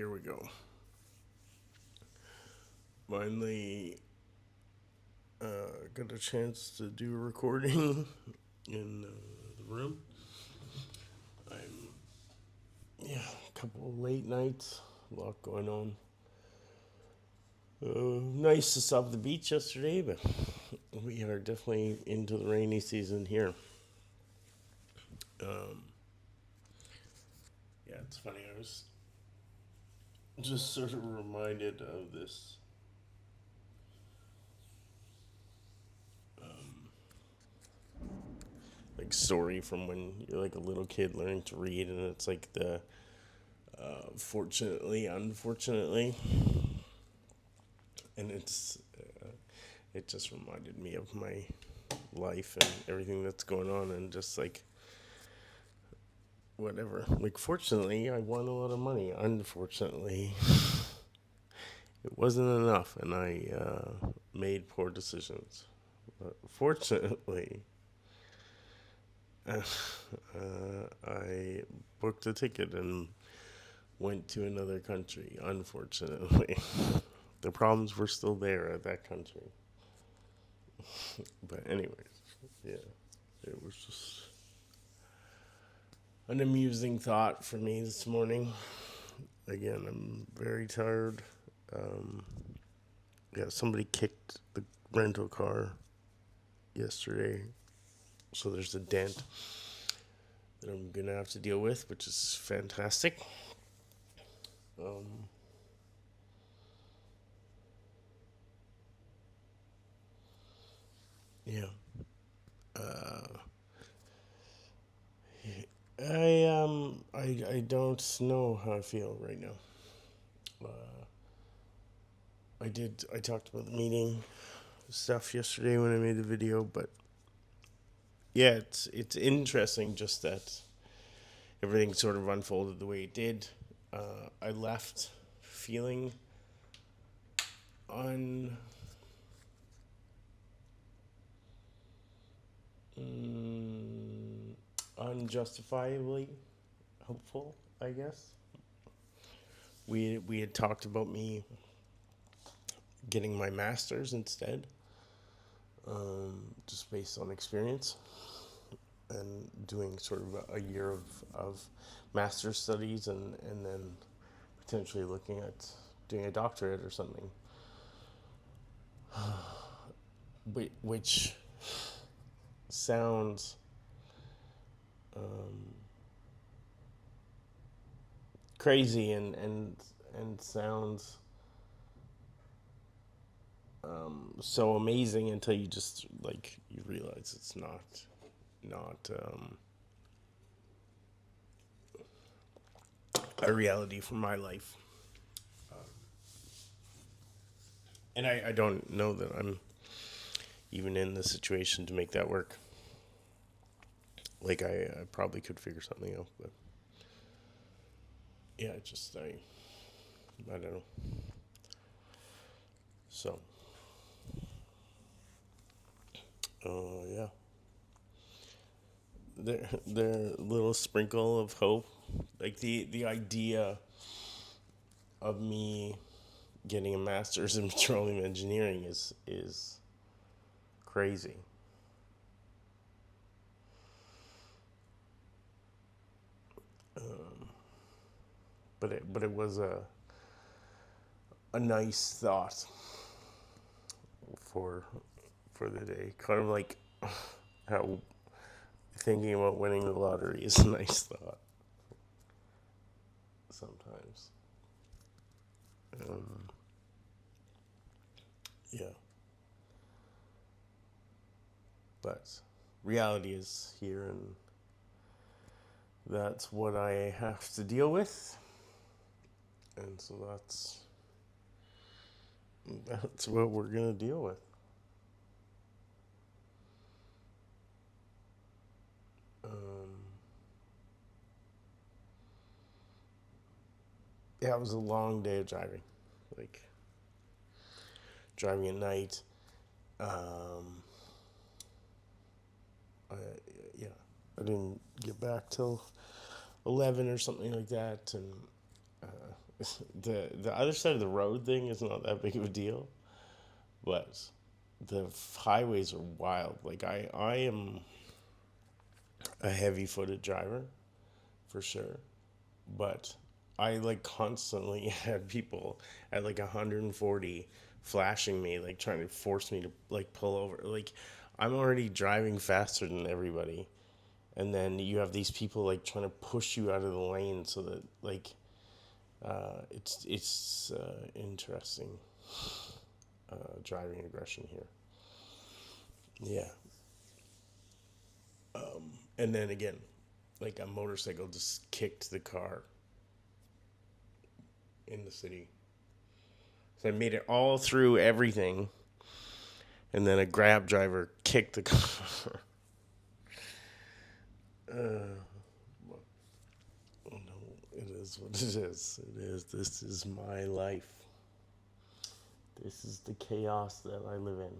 here we go. Finally, got a chance to do a recording in the room. I'm, a couple of late nights, a lot going on. Nice to stop at the beach yesterday, but we are definitely into the rainy season here. Um, yeah, it's funny. I was just sort of reminded of this like story from when you're like a little kid learning to read, and it's like the fortunately, unfortunately, and it just reminded me of my life and everything that's going on, and just like whatever. Like, fortunately, I won a lot of money. Unfortunately, it wasn't enough, and I made poor decisions. But fortunately, I booked a ticket and went to another country. Unfortunately, the problems were still there at that country. But anyways, yeah, it was just an amusing thought for me this morning. Again, I'm very tired. Um, yeah, somebody kicked the rental car yesterday, so there's a dent that I'm gonna have to deal with, which is fantastic. Um, yeah. Uh, I don't know how I feel right now. Uh, I talked about the meeting stuff yesterday when I made the video, but yeah, it's interesting just that everything sort of unfolded the way it did. I left feeling un mm, unjustifiably hopeful, I guess. We had talked about me getting my master's instead, just based on experience, and doing sort of a year of master's studies, and then potentially looking at doing a doctorate or something, which sounds um, crazy and sounds so amazing until you just like you realize it's not a reality for my life. And I don't know that I'm even in the situation to make that work. Like, I probably could figure something out, but yeah, I don't know. So, yeah, their little sprinkle of hope, like the idea of me getting a master's in petroleum engineering is crazy. But it was a nice thought for for the day. Kind of like how thinking about winning the lottery is a nice thought sometimes. Um, yeah, but reality is here, and that's what I have to deal with, and so that's what we're gonna deal with. Um, yeah, it was a long day of driving, like driving at night. Um, I, yeah, I didn't get back till 11 or something like that, and the other side of the road thing is not that big of a deal, but the highways are wild. Like I am a heavy footed driver for sure, but I like constantly had people at like 140 flashing me, like trying to force me to like pull over. Like I'm already driving faster than everybody, and then you have these people like trying to push you out of the lane so that like it's interesting driving aggression here. Yeah, and then again, like a motorcycle just kicked the car in the city. So I made it all through everything, and then a grab driver kicked the car. Oh no, it is what it is. It is. This is my life. This is the chaos that I live in.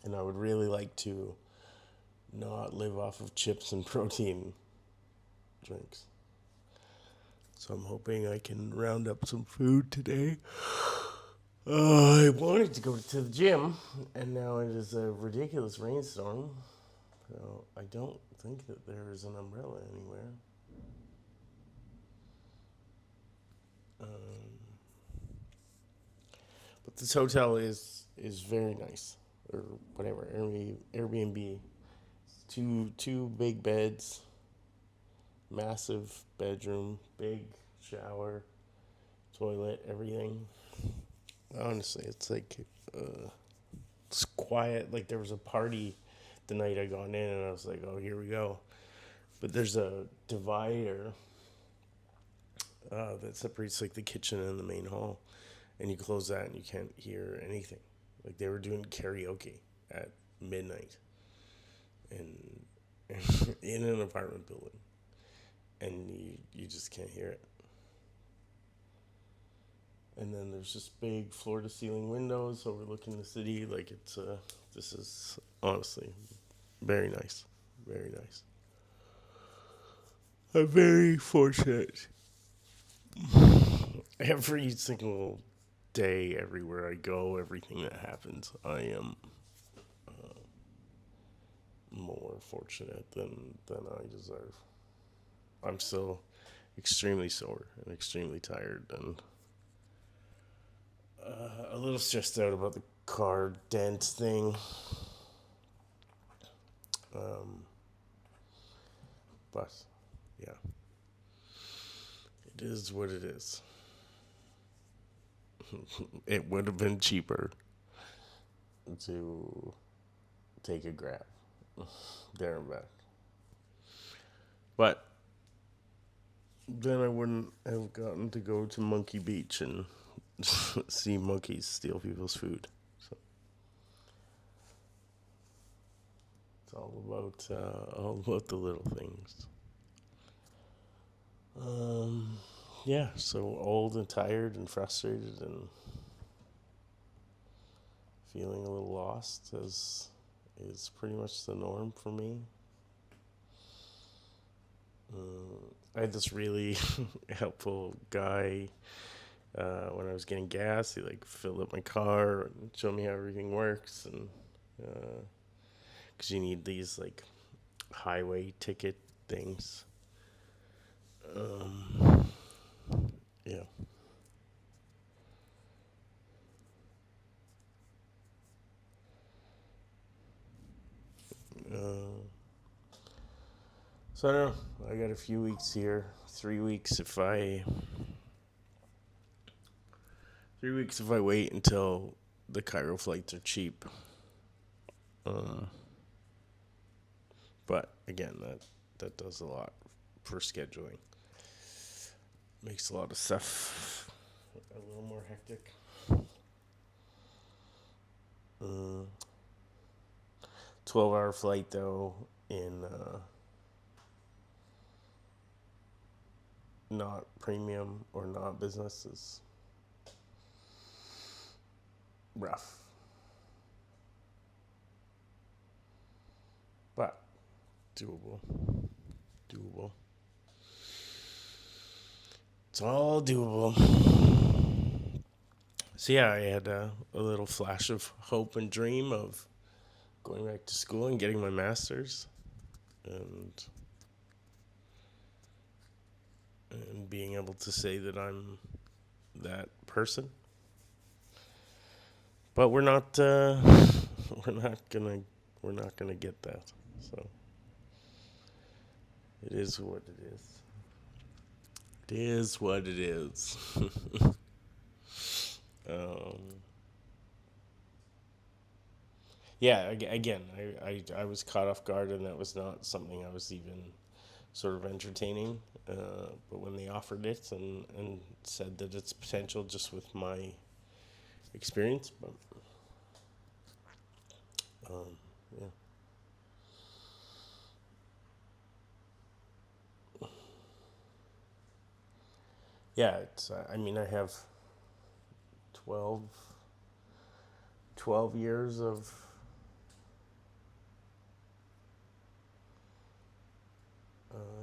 And I would really like to not live off of chips and protein drinks. So I'm hoping I can round up some food today. I wanted to go to the gym, and now it is a ridiculous rainstorm. So I don't think that there is an umbrella anywhere. But this hotel is very nice, or whatever. Airbnb. Two big beds, massive bedroom, big shower, toilet, everything. Honestly, it's like it's quiet. Like there was a party the night I got in, and I was like, "Oh, here we go." But there's a divider that separates like the kitchen and the main hall, and you close that, and you can't hear anything. Like they were doing karaoke at midnight, and in an apartment building, and you just can't hear it. And then there's just big floor to ceiling windows overlooking the city. Like it's this is honestly very nice, very nice. I'm very fortunate. Every single day, everywhere I go, everything that happens, I am more fortunate than I deserve. I'm still extremely sore and extremely tired and a little stressed out about the car dent thing. Um, but yeah, it is what it is. It would have been cheaper to take a grab there and back. But then I wouldn't have gotten to go to Monkey Beach and see monkeys steal people's food. So it's all about the little things. Um, yeah, so old and tired and frustrated and feeling a little lost is pretty much the norm for me. I had this really helpful guy when I was getting gas. He like filled up my car and showed me how everything works, and because you need these like highway ticket things. Um, yeah. Uh, so I don't know. I got a few weeks here. 3 weeks if I 3 weeks if I wait until the Cairo flights are cheap. Uh, but again, that does a lot for scheduling. Makes a lot of stuff a little more hectic. Uh, 12-hour flight though in not premium or not business is rough, but doable. Doable. It's all doable. So yeah, I had a little flash of hope and dream of going back to school and getting my master's, and being able to say that I'm that person. But we're not. We're not gonna. We're not gonna get that. So it is what it is. It is what it is. um, yeah. Again, I was caught off guard, and that was not something I was even sort of entertaining. But when they offered it and said that it's potential just with my experience, but um, yeah. Yeah, it's. I mean, I have 12, 12 years of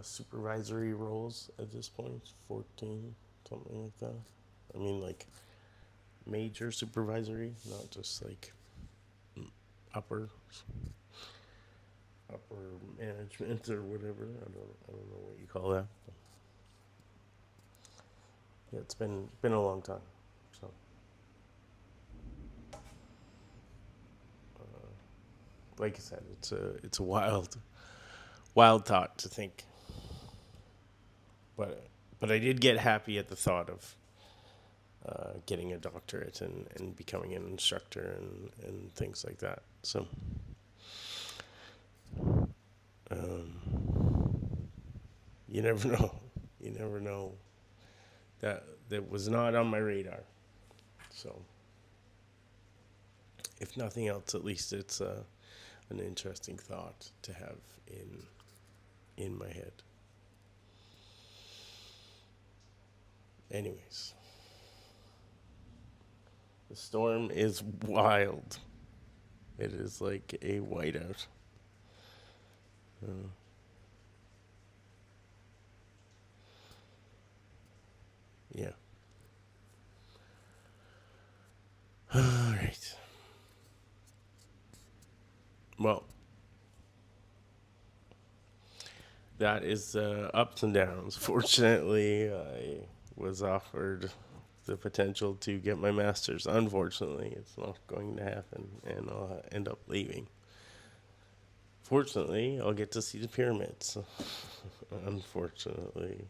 supervisory roles at this point. 14, something like that. I mean, like major supervisory, not just like upper upper management or whatever. I don't know what you call that. Yeah, it's been a long time. So, like I said, it's a wild thought to think, but I did get happy at the thought of getting a doctorate and becoming an instructor and things like that. So, you never know. You never know. That was not on my radar. So, if nothing else, at least it's an interesting thought to have in my head. Anyways, the storm is wild. It is like a whiteout. Uh, yeah. All right. Well, that is ups and downs. Fortunately, I was offered the potential to get my master's. Unfortunately, it's not going to happen, and I'll end up leaving. Fortunately, I'll get to see the pyramids. Unfortunately,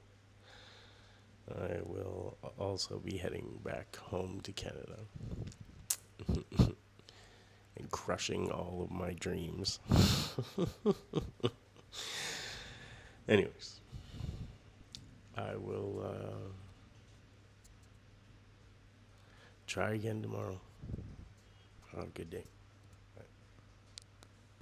I will also be heading back home to Canada and crushing all of my dreams. Anyways, I will try again tomorrow. Have a good day.